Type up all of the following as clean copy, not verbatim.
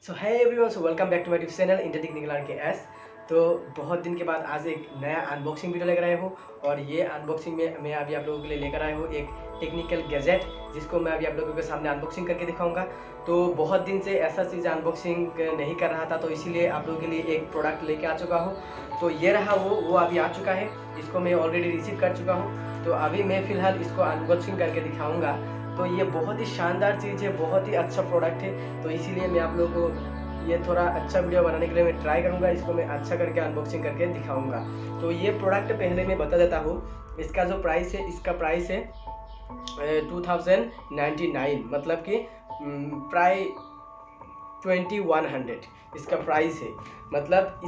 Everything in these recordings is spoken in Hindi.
So hi everyone, so welcome back to my YouTube channel India technical K S. तो बहुत दिन के बाद आज एक नया अनबॉक्सिंग वीडियो लेकर आया हूँ और ये अनबॉक्सिंग में मैं अभी आप लोगों के लिए लेकर आया हूँ एक टेक्निकल गैजेट, जिसको मैं अभी आप लोगों के सामने अनबॉक्सिंग करके दिखाऊंगा। तो बहुत दिन से ऐसा चीज़ अनबॉक्सिंग नहीं कर रहा था, तो इसीलिए आप लोगों के लिए एक प्रोडक्ट लेके आ चुका हूँ। तो ये रहा वो अभी आ चुका है, इसको मैं ऑलरेडी रिसीव कर चुका हूँ। तो अभी मैं फ़िलहाल इसको अनबॉक्सिंग करके दिखाऊँगा। तो ये बहुत ही शानदार चीज़ है, बहुत ही अच्छा प्रोडक्ट है। तो इसीलिए मैं आप लोगों को ये थोड़ा अच्छा वीडियो बनाने के लिए मैं ट्राई करूंगा, इसको मैं अच्छा करके अनबॉक्सिंग करके दिखाऊंगा। तो ये प्रोडक्ट पहले मैं बता देता हूँ। इसका जो प्राइस है, इसका प्राइस है 2099, मतलब कि प्राय 2100 इसका प्राइस है। मतलब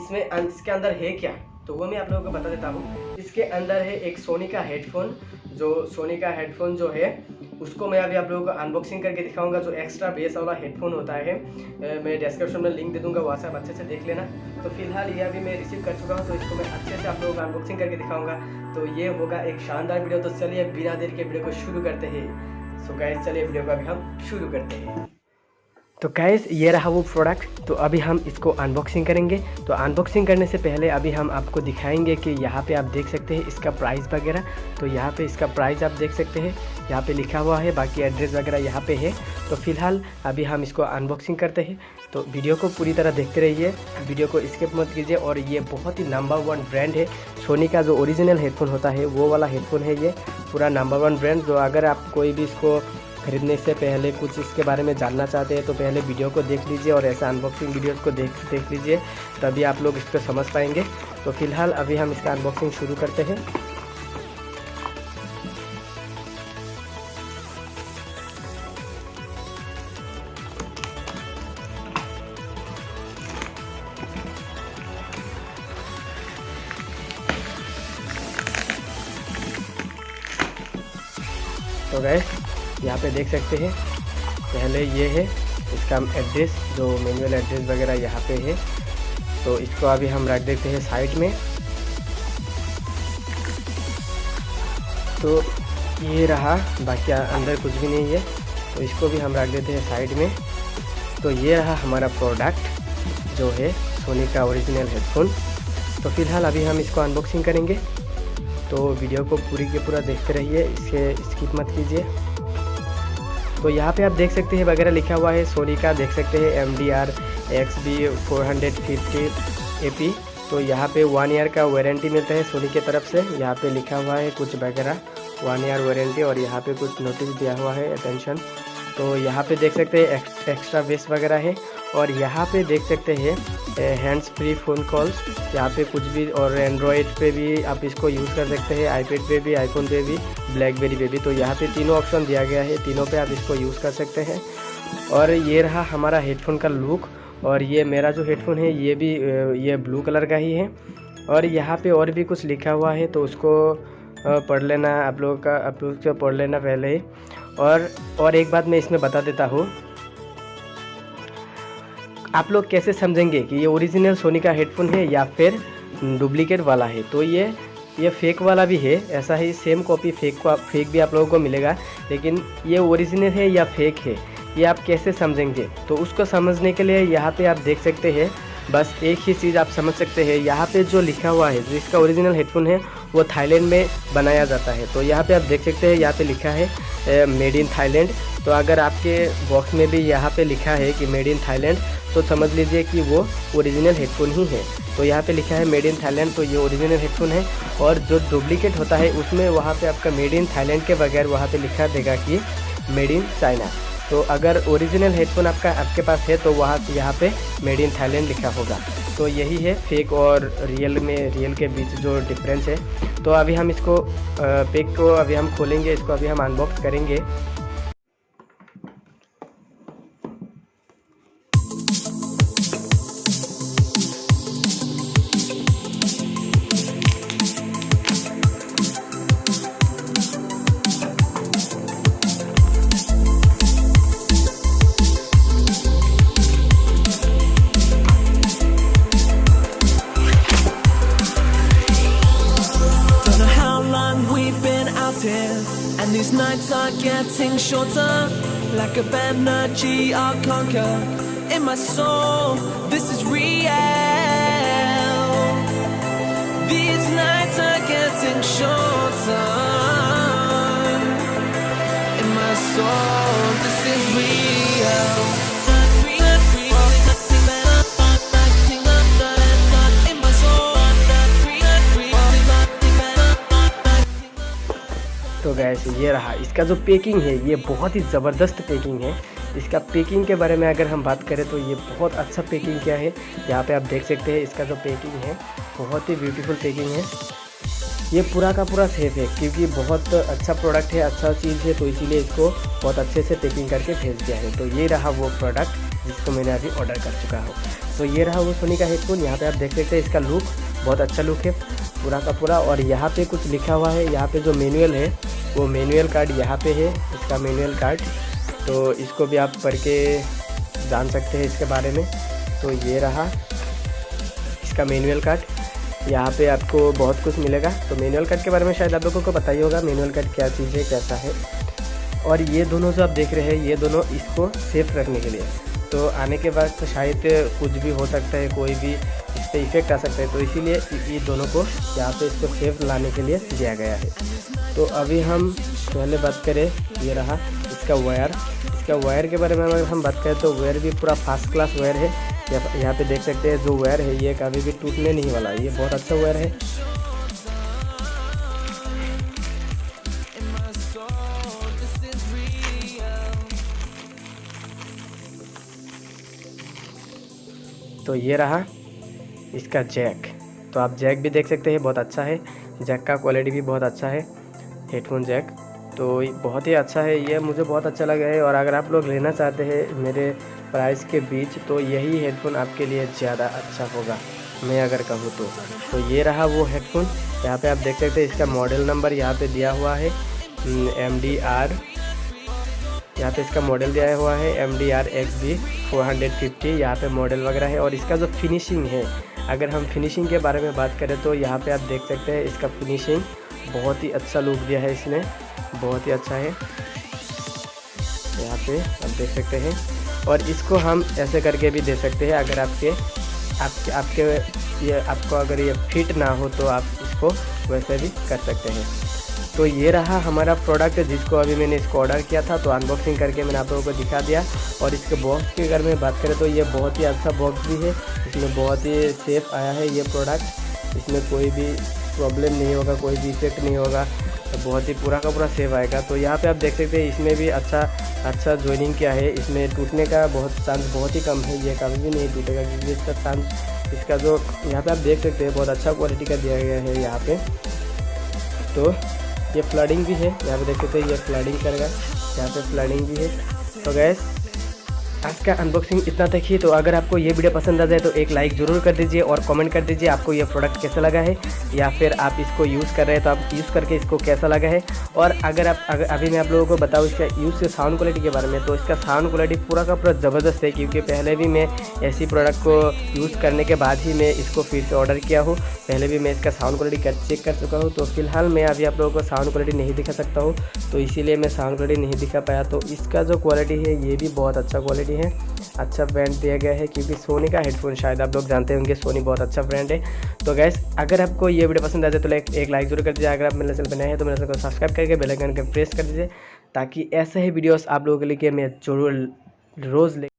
इसके अंदर है क्या, तो वो मैं आप लोगों को बता देता हूँ। इसके अंदर है एक सोनी का हेडफोन, जो है उसको मैं अभी आप लोगों को अनबॉक्सिंग करके दिखाऊंगा। जो एक्स्ट्रा बेस वाला हेडफोन होता है, मैं डिस्क्रिप्शन में लिंक दे दूंगा, वहाँ से आप अच्छे से देख लेना। तो फिलहाल ये अभी मैं रिसीव कर चुका हूँ, तो इसको मैं अच्छे से आप लोगों को अनबॉक्सिंग करके दिखाऊंगा। तो ये होगा एक शानदार वीडियो। तो चलिए बिना देर के वीडियो को शुरू करते हैं। सो गाइस, चलिए वीडियो को अभी हम शुरू करते हैं। तो गाइस, ये रहा वो प्रोडक्ट। तो अभी हम इसको अनबॉक्सिंग करेंगे। तो अनबॉक्सिंग करने से पहले अभी हम आपको दिखाएंगे कि यहाँ पे आप देख सकते हैं इसका प्राइस वगैरह। तो यहाँ पे इसका प्राइस आप देख सकते हैं, यहाँ पे लिखा हुआ है, बाकी एड्रेस वगैरह यहाँ पे है। तो फिलहाल अभी हम इसको अनबॉक्सिंग करते हैं। तो वीडियो को पूरी तरह देखते रहिए, वीडियो को स्किप मत कीजिए। और ये बहुत ही नंबर 1 ब्रांड है। सोनी का जो ओरिजिनल हेडफोन होता है वो वाला हेडफोन है ये, पूरा नंबर 1 ब्रांड। जो अगर आप कोई भी इसको खरीदने से पहले कुछ इसके बारे में जानना चाहते हैं, तो पहले वीडियो को देख लीजिए और ऐसा अनबॉक्सिंग वीडियोस को देख लीजिए, तभी आप लोग इसको समझ पाएंगे। तो फिलहाल अभी हम इसका अनबॉक्सिंग शुरू करते हैं। तो गाइस, यहाँ पे देख सकते हैं, पहले ये है इसका एड्रेस, जो मैनुअल एड्रेस वगैरह यहाँ पे है। तो इसको अभी हम रख देते हैं साइड में। तो ये रहा, बाकी अंदर कुछ भी नहीं है, तो इसको भी हम रख देते हैं साइड में। तो ये रहा हमारा प्रोडक्ट, जो है सोनी का ओरिजिनल हेडफोन। तो फिलहाल अभी हम इसको अनबॉक्सिंग करेंगे। तो वीडियो को पूरी के पूरा देखते रहिए, इसे स्किप मत कीजिए। तो यहाँ पे आप देख सकते हैं वगैरह लिखा हुआ है सोनी का, देख सकते हैं MDR XB 450 AP। तो यहाँ पे 1 ईयर का वारंटी मिलता है सोनी की तरफ से। यहाँ पे लिखा हुआ है कुछ वगैरह 1 ईयर वारंटी, और यहाँ पे कुछ नोटिस दिया हुआ है, अटेंशन। तो यहाँ पे देख सकते हैं एक्स्ट्रा बेस वगैरह है। और यहाँ पे देख सकते हैं हैंड्स फ्री फ़ोन कॉल्स, यहाँ पे कुछ भी। और एंड्रॉयड पे भी आप इसको यूज़ कर सकते हैं, आईपैड पे भी, आईफोन पे भी, ब्लैकबेरी पे भी। तो यहाँ पे तीनों ऑप्शन दिया गया है, तीनों पे आप इसको यूज़ कर सकते हैं। और ये रहा हमारा हेडफोन का लुक। और ये मेरा जो हेडफोन है ये भी ये ब्लू कलर का ही है। और यहाँ पे और भी कुछ लिखा हुआ है, तो उसको पढ़ लेना आप लोग को पढ़ लेना पहले ही। और एक बात मैं इसमें बता देता हूँ, आप लोग कैसे समझेंगे कि ये ओरिजिनल सोनी का हेडफोन है या फिर डुप्लीकेट वाला है। तो ये फेक वाला भी है, ऐसा ही सेम कॉपी फेक भी आप लोगों को मिलेगा। लेकिन ये ओरिजिनल है या फेक है, ये आप कैसे समझेंगे। तो उसको समझने के लिए यहाँ पे आप देख सकते हैं, बस एक ही चीज़ आप समझ सकते हैं। यहाँ पे जो लिखा हुआ है, जो इसका ओरिजिनल हेडफोन है वो थाईलैंड में बनाया जाता है। तो यहाँ पे आप देख सकते हैं, यहाँ पे लिखा है मेड इन थाईलैंड। तो अगर आपके बॉक्स में भी यहाँ पे लिखा है कि मेड इन थाईलैंड, तो समझ लीजिए कि वो ओरिजिनल हेडफोन ही है। तो यहाँ पे लिखा है मेड इन थाईलैंड, तो ये ओरिजिनल हेडफोन है। और जो डुप्लीकेट होता है उसमें वहाँ पे आपका मेड इन थाईलैंड के बगैर वहाँ पे लिखा देगा कि मेड इन चाइना। तो अगर ओरिजिनल हेडफोन आपके पास है, तो वहाँ यहाँ पे मेड इन थाईलैंड लिखा होगा। तो यही है फेक और रियल के बीच जो डिफरेंस है। तो अभी हम इसको पैक को अभी हम खोलेंगे, इसको अभी हम अनबॉक्स करेंगे। And these nights are getting shorter, like a energy I'll conquer. in my soul. This is real. These nights are getting shorter. In my soul, this is real. तो गैस ये रहा इसका जो पैकिंग है, ये बहुत ही ज़बरदस्त पैकिंग है। इसका पैकिंग के बारे में अगर हम बात करें तो ये बहुत अच्छा पैकिंग किया है। यहाँ पे आप देख सकते हैं इसका जो पैकिंग है बहुत ही ब्यूटीफुल पैकिंग है। ये पूरा का पूरा सेफ है क्योंकि बहुत अच्छा प्रोडक्ट है, अच्छा चीज़ है, तो इसीलिए इसको बहुत अच्छे से पैकिंग करके भेज दिया है। तो ये रहा वो प्रोडक्ट जिसको मैंने अभी ऑर्डर कर चुका हूँ। तो ये रहा वो सोनी का हेडफोन। यहाँ पे आप देख सकते हैं इसका लुक बहुत अच्छा लुक है पूरा का पूरा। और यहाँ पे कुछ लिखा हुआ है, यहाँ पे जो मैनुअल है वो मैनुअल कार्ड यहाँ पे है, इसका मैनुअल कार्ड। तो इसको भी आप पढ़ के जान सकते हैं इसके बारे में। तो ये रहा इसका मैनुअल कार्ड, यहाँ पे आपको बहुत कुछ मिलेगा। तो मैनुअल कार्ड के बारे में शायद आप लोगों को पता ही होगा मैनुअल कार्ड क्या चीज़ है, कैसा है। और ये दोनों जो आप देख रहे हैं ये दोनों इसको सेफ रखने के लिए, तो आने के बाद तो शायद कुछ भी हो सकता है, कोई भी इस पर इफेक्ट आ सकता है, तो इसीलिए ये दोनों को यहाँ पे इसको सेफ लाने के लिए दिया गया है। तो अभी हम पहले बात करें, ये रहा इसका वायर। इसका वायर के बारे में अगर हम बात करें तो वायर भी पूरा फर्स्ट क्लास वायर है। यहाँ पे देख सकते हैं जो वायर है ये कभी भी टूटने नहीं वाला, ये बहुत अच्छा वायर है। तो ये रहा इसका जैक। तो आप जैक भी देख सकते हैं बहुत अच्छा है, जैक का क्वालिटी भी बहुत अच्छा है, हेडफोन जैक तो बहुत ही अच्छा है, ये मुझे बहुत अच्छा लगा है। और अगर आप लोग लेना चाहते हैं मेरे प्राइस के बीच तो यही हेडफोन आपके लिए ज़्यादा अच्छा होगा, मैं अगर कहूँ तो ये रहा वो हेडफोन। यहाँ पे आप देख सकते हैं इसका मॉडल नंबर यहाँ पे दिया हुआ है MDR, यहाँ पे इसका मॉडल दिया हुआ है MDR XB 450, यहाँ पे मॉडल वगैरह है। और इसका जो फिनिशिंग है, अगर हम फिनिशिंग के बारे में बात करें तो यहाँ पे आप देख सकते हैं इसका फिनिशिंग बहुत ही अच्छा लुक दिया है इसने, बहुत ही अच्छा है, यहाँ पे आप देख सकते हैं। और इसको हम ऐसे करके भी दे सकते हैं, अगर आपको अगर ये फिट ना हो तो आप इसको वैसे भी कर सकते हैं। तो ये रहा हमारा प्रोडक्ट जिसको अभी मैंने इसको ऑर्डर किया था, तो अनबॉक्सिंग करके मैंने आप लोगों को दिखा दिया। और इसके बॉक्स की अगर मैं बात करें तो ये बहुत ही अच्छा बॉक्स भी है, इसमें बहुत ही सेफ आया है ये प्रोडक्ट, इसमें कोई भी प्रॉब्लम नहीं होगा, कोई भी इफेक्ट नहीं होगा, तो बहुत ही पूरा का पूरा सेफ आएगा। तो यहाँ पे आप देख सकते हैं इसमें भी अच्छा ज्वाइनिंग किया है, इसमें टूटने का चांस बहुत ही कम है, ये कभी भी नहीं टूटेगा क्योंकि इसका चांस, इसका जो यहाँ पे आप देख सकते हैं बहुत अच्छा क्वालिटी का दिया गया है यहाँ पे। तो ये फ्लडिंग भी है, यहाँ पे देख सकते हैं ये फ्लडिंग करेगा, यहाँ पे फ्लडिंग भी है। तो गैस आज का अनबॉक्सिंग इतना तक ही। तो अगर आपको ये वीडियो पसंद आ जाए तो एक लाइक ज़रूर कर दीजिए और कमेंट कर दीजिए आपको ये प्रोडक्ट कैसा लगा है, या फिर आप इसको यूज़ कर रहे हैं तो आप यूज़ करके इसको कैसा लगा है। और अगर अभी मैं आप लोगों को बताऊँ इसका यूज़ से साउंड क्वालिटी के बारे में, तो इसका साउंड क्वालिटी पूरा का पूरा ज़बरदस्त है, क्योंकि पहले भी मैं ऐसी प्रोडक्ट को यूज़ करने के बाद ही मैं इसको फिर से ऑर्डर किया हूँ, पहले भी मैं इसका साउंड क्वालिटी चेक कर चुका हूँ। तो फिलहाल मैं अभी आप लोगों को साउंड क्वालिटी नहीं दिखा सकता हूँ, तो इसीलिए मैं साउंड क्वालिटी नहीं दिखा पाया। तो इसका जो क्वालिटी है ये भी बहुत अच्छा क्वालिटी है, अच्छा ब्रांड दिया गया है, क्योंकि सोनी का हेडफोन शायद आप लोग जानते होंगे, सोनी बहुत अच्छा ब्रांड है। तो गैस अगर आपको ये वीडियो पसंद आ जाए तो एक लाइक जरूर कर दीजिए। अगर आप मेरे चैनल पर नए हैं तो मेरे चैनल को सब्सक्राइब करके बेल आइकन को प्रेस कर दीजिए, ताकि ऐसे ही वीडियोस आप लोगों के लिए मैं जरूर रोज़